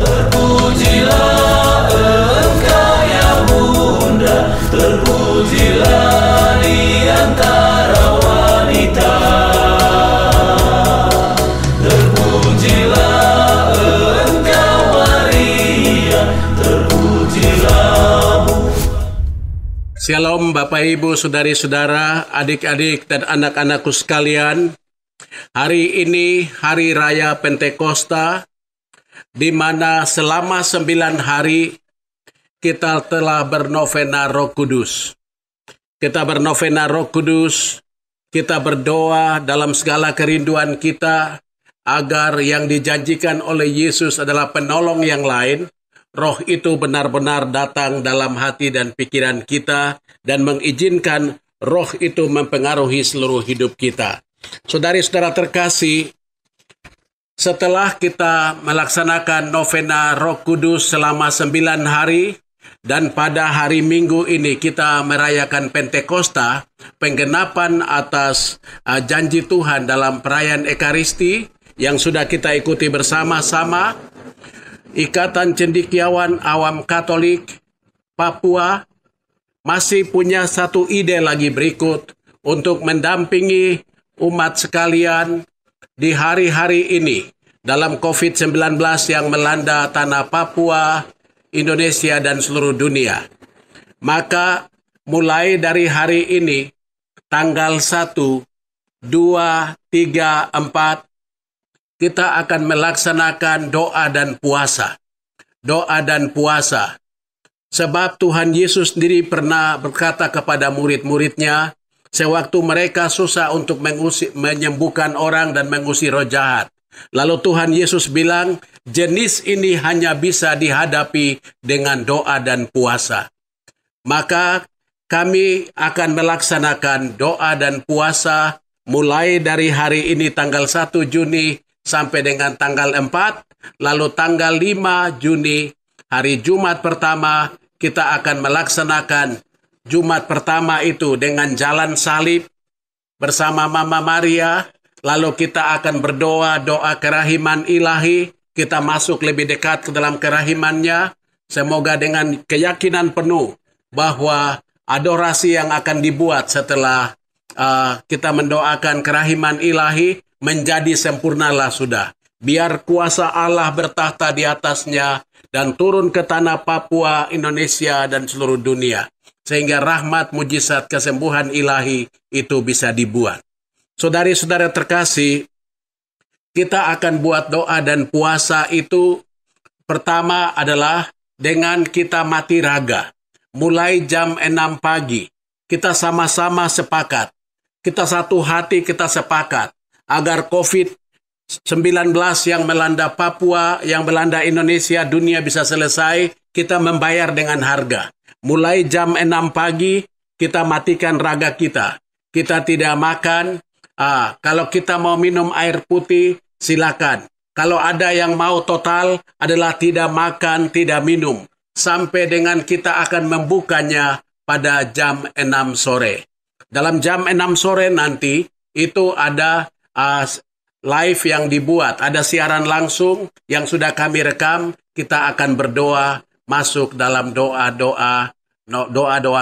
Terpujilah Engkau yang Bunda, terpujilah di antara wanita. Terpujilah Engkau Maria, terpujilah. Shalom Bapak Ibu, Saudari-saudara, adik-adik dan anak-anakku sekalian. Hari ini Hari Raya Pentakosta, di mana selama 9 hari kita telah bernovena Roh Kudus. Kita bernovena Roh Kudus, kita berdoa dalam segala kerinduan kita agar yang dijanjikan oleh Yesus adalah penolong yang lain. Roh itu benar-benar datang dalam hati dan pikiran kita dan mengizinkan roh itu mempengaruhi seluruh hidup kita. Saudari-saudara terkasih, setelah kita melaksanakan novena Roh Kudus selama 9 hari, dan pada hari Minggu ini kita merayakan Pentakosta, penggenapan atas janji Tuhan dalam perayaan Ekaristi yang sudah kita ikuti bersama-sama. Ikatan Cendekiawan Awam Katolik Papua masih punya satu ide lagi berikut untuk mendampingi umat sekalian di hari-hari ini dalam COVID-19 yang melanda tanah Papua, Indonesia, dan seluruh dunia. Maka mulai dari hari ini, tanggal 1, 2, 3, 4, kita akan melaksanakan doa dan puasa. Doa dan puasa. Sebab Tuhan Yesus sendiri pernah berkata kepada murid-muridnya, sewaktu mereka susah untuk menyembuhkan orang dan mengusir roh jahat. Lalu Tuhan Yesus bilang, jenis ini hanya bisa dihadapi dengan doa dan puasa. Maka kami akan melaksanakan doa dan puasa mulai dari hari ini tanggal 1 Juni sampai dengan tanggal 4. Lalu tanggal 5 Juni, hari Jumat pertama, kita akan melaksanakan Jumat pertama itu dengan jalan salib bersama Mama Maria. Lalu kita akan berdoa, doa kerahiman ilahi. Kita masuk lebih dekat ke dalam kerahimannya. Semoga dengan keyakinan penuh bahwa adorasi yang akan dibuat setelah kita mendoakan kerahiman ilahi menjadi sempurnalah sudah. Biar kuasa Allah bertahta di atasnya dan turun ke tanah Papua, Indonesia, dan seluruh dunia. Sehingga rahmat, mujizat, kesembuhan ilahi itu bisa dibuat. Saudari-saudara terkasih, kita akan buat doa dan puasa itu pertama adalah dengan kita mati raga. Mulai jam 6 pagi, kita sama-sama sepakat. Kita satu hati, kita sepakat agar COVID-19 yang melanda Papua, yang melanda Indonesia, dunia bisa selesai, kita membayar dengan harga. Mulai jam 6 pagi, kita matikan raga kita. Kita tidak makan. Kalau kita mau minum air putih, silakan. Kalau ada yang mau total adalah tidak makan, tidak minum. Sampai dengan kita akan membukanya pada jam 6 sore. Dalam jam 6 sore nanti, itu ada live yang dibuat. Ada siaran langsung yang sudah kami rekam. Kita akan berdoa masuk dalam doa-doa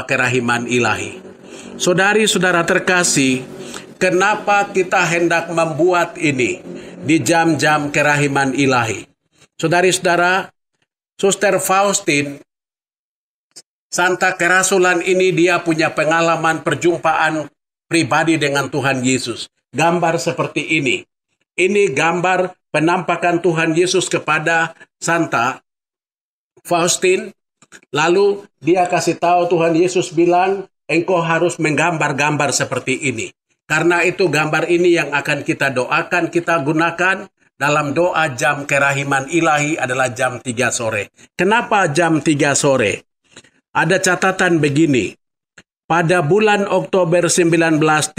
kerahiman ilahi. Saudari-saudara terkasih, kenapa kita hendak membuat ini di jam-jam kerahiman ilahi? Saudari-saudara, Suster Faustin, Santa Kerasulan ini dia punya pengalaman perjumpaan pribadi dengan Tuhan Yesus. Gambar seperti ini. Ini gambar penampakan Tuhan Yesus kepada Santa Faustin. Lalu dia kasih tahu, Tuhan Yesus bilang, engkau harus menggambar-gambar seperti ini. Karena itu gambar ini yang akan kita doakan, kita gunakan dalam doa jam kerahiman ilahi adalah jam 3 sore. Kenapa jam 3 sore? Ada catatan begini. Pada bulan Oktober 1937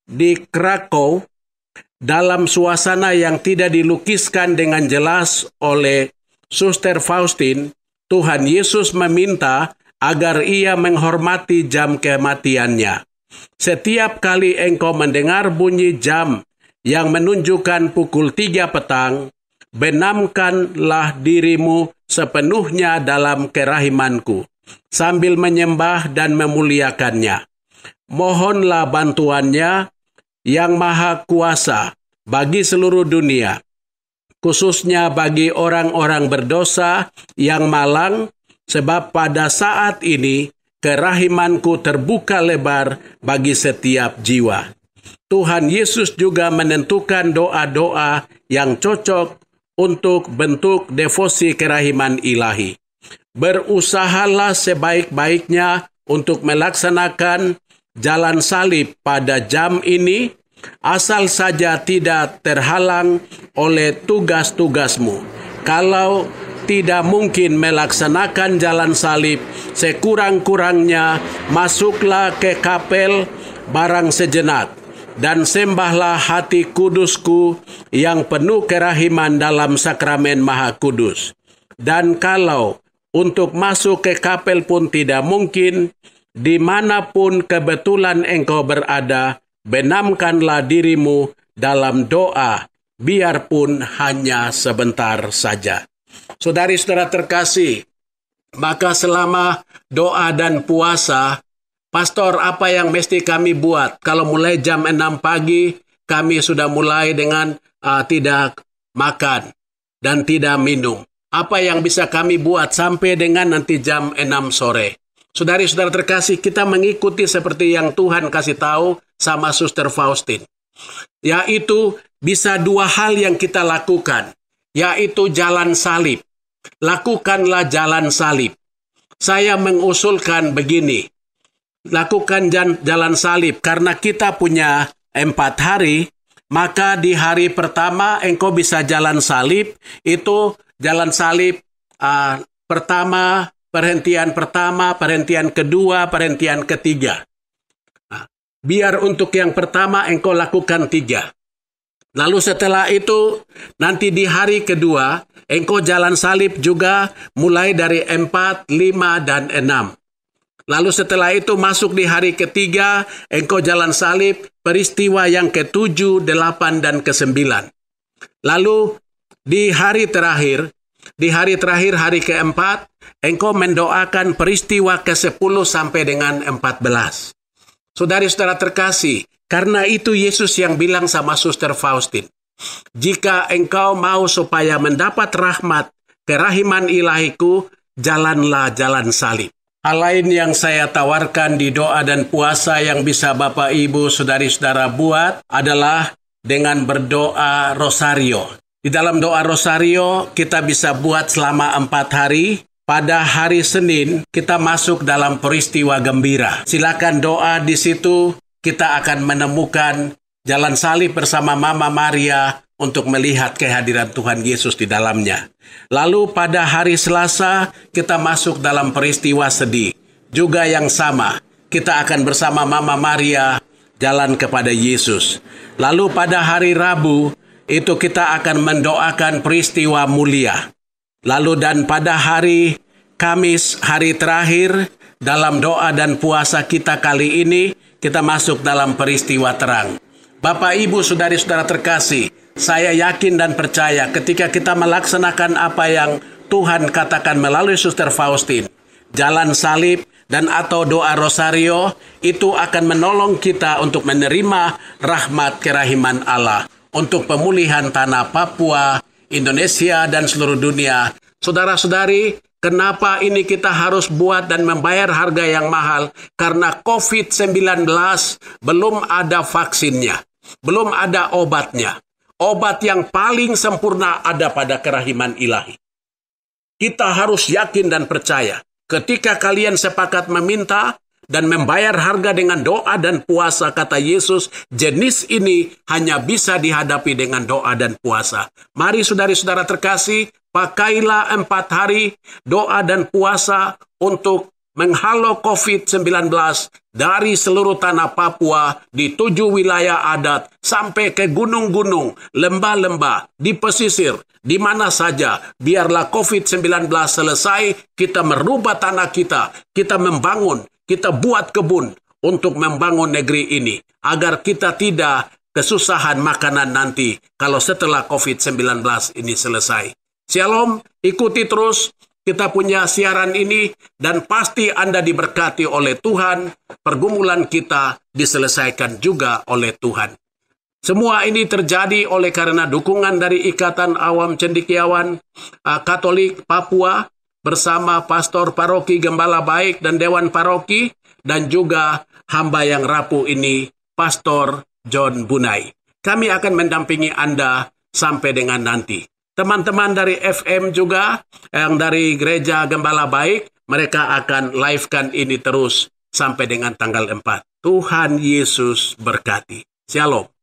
di Krakow, dalam suasana yang tidak dilukiskan dengan jelas oleh Suster Faustin, Tuhan Yesus meminta agar ia menghormati jam kematiannya. Setiap kali engkau mendengar bunyi jam yang menunjukkan pukul 3 petang, benamkanlah dirimu sepenuhnya dalam kerahimanku, sambil menyembah dan memuliakannya. Mohonlah bantuannya yang maha kuasa bagi seluruh dunia, khususnya bagi orang-orang berdosa yang malang, sebab pada saat ini kerahimanku terbuka lebar bagi setiap jiwa. Tuhan Yesus juga menentukan doa-doa yang cocok untuk bentuk devosi kerahiman ilahi. Berusahalah sebaik-baiknya untuk melaksanakan jalan salib pada jam ini, asal saja tidak terhalang oleh tugas-tugasmu. Kalau tidak mungkin melaksanakan jalan salib, sekurang-kurangnya masuklah ke kapel barang sejenak dan sembahlah hati kudusku yang penuh kerahiman dalam sakramen Maha Kudus. Dan kalau untuk masuk ke kapel pun tidak mungkin, dimanapun kebetulan engkau berada, benamkanlah dirimu dalam doa, biarpun hanya sebentar saja. Saudari-saudara terkasih, maka selama doa dan puasa, Pastor, apa yang mesti kami buat? Kalau mulai jam 6 pagi, kami sudah mulai dengan tidak makan dan tidak minum. Apa yang bisa kami buat sampai dengan nanti jam 6 sore? Saudari-saudara terkasih, kita mengikuti seperti yang Tuhan kasih tahu sama Suster Faustin. Yaitu bisa dua hal yang kita lakukan, yaitu jalan salib. Lakukanlah jalan salib. Saya mengusulkan begini, lakukan jalan salib karena kita punya 4 hari, maka di hari pertama engkau bisa jalan salib, itu jalan salib pertama, perhentian pertama, perhentian kedua, perhentian ketiga. Biar untuk yang pertama engkau lakukan 3. Lalu setelah itu, nanti di hari kedua, engkau jalan salib juga mulai dari 4, 5, dan 6. Lalu setelah itu masuk di hari ketiga, engkau jalan salib peristiwa yang ke-7, 8, dan ke-9. Lalu di hari terakhir hari ke-4, engkau mendoakan peristiwa ke-10 sampai dengan 14. Saudari-saudara terkasih, karena itu Yesus yang bilang sama Suster Faustin, jika engkau mau supaya mendapat rahmat kerahiman ilahiku, jalanlah jalan salib. Hal lain yang saya tawarkan di doa dan puasa yang bisa Bapak Ibu saudari-saudara buat adalah dengan berdoa rosario. Di dalam doa rosario kita bisa buat selama 4 hari. Pada hari Senin kita masuk dalam peristiwa gembira. Silakan doa di situ, kita akan menemukan jalan salib bersama Mama Maria untuk melihat kehadiran Tuhan Yesus di dalamnya. Lalu pada hari Selasa kita masuk dalam peristiwa sedih. Juga yang sama, kita akan bersama Mama Maria jalan kepada Yesus. Lalu pada hari Rabu itu kita akan mendoakan peristiwa mulia. Lalu dan pada hari Kamis, hari terakhir dalam doa dan puasa kita kali ini, kita masuk dalam peristiwa terang. Bapak, Ibu, saudari-saudara terkasih, saya yakin dan percaya ketika kita melaksanakan apa yang Tuhan katakan melalui Suster Faustin, jalan salib dan atau doa rosario, itu akan menolong kita untuk menerima rahmat kerahiman Allah untuk pemulihan tanah Papua, Indonesia, dan seluruh dunia. Saudara-saudari, kenapa ini kita harus buat dan membayar harga yang mahal? Karena COVID-19 belum ada vaksinnya, belum ada obatnya. Obat yang paling sempurna ada pada kerahiman ilahi. Kita harus yakin dan percaya. Ketika kalian sepakat meminta dan membayar harga dengan doa dan puasa, kata Yesus, jenis ini hanya bisa dihadapi dengan doa dan puasa. Mari saudari-saudara terkasih, pakailah 4 hari doa dan puasa untuk menghalau COVID-19 dari seluruh tanah Papua di 7 wilayah adat sampai ke gunung-gunung, lembah-lembah, di pesisir, di mana saja. Biarlah COVID-19 selesai, kita merubah tanah kita membangun, kita buat kebun untuk membangun negeri ini, agar kita tidak kesusahan makanan nanti kalau setelah COVID-19 ini selesai. Shalom, ikuti terus kita punya siaran ini dan pasti Anda diberkati oleh Tuhan. Pergumulan kita diselesaikan juga oleh Tuhan. Semua ini terjadi oleh karena dukungan dari Ikatan Awam Cendekiawan Katolik Papua bersama Pastor Paroki Gembala Baik dan Dewan Paroki dan juga hamba yang rapuh ini, Pastor John Bunai. Kami akan mendampingi Anda sampai dengan nanti. Teman-teman dari FM juga, yang dari Gereja Gembala Baik, mereka akan live-kan ini terus sampai dengan tanggal 4. Tuhan Yesus berkati. Shalom.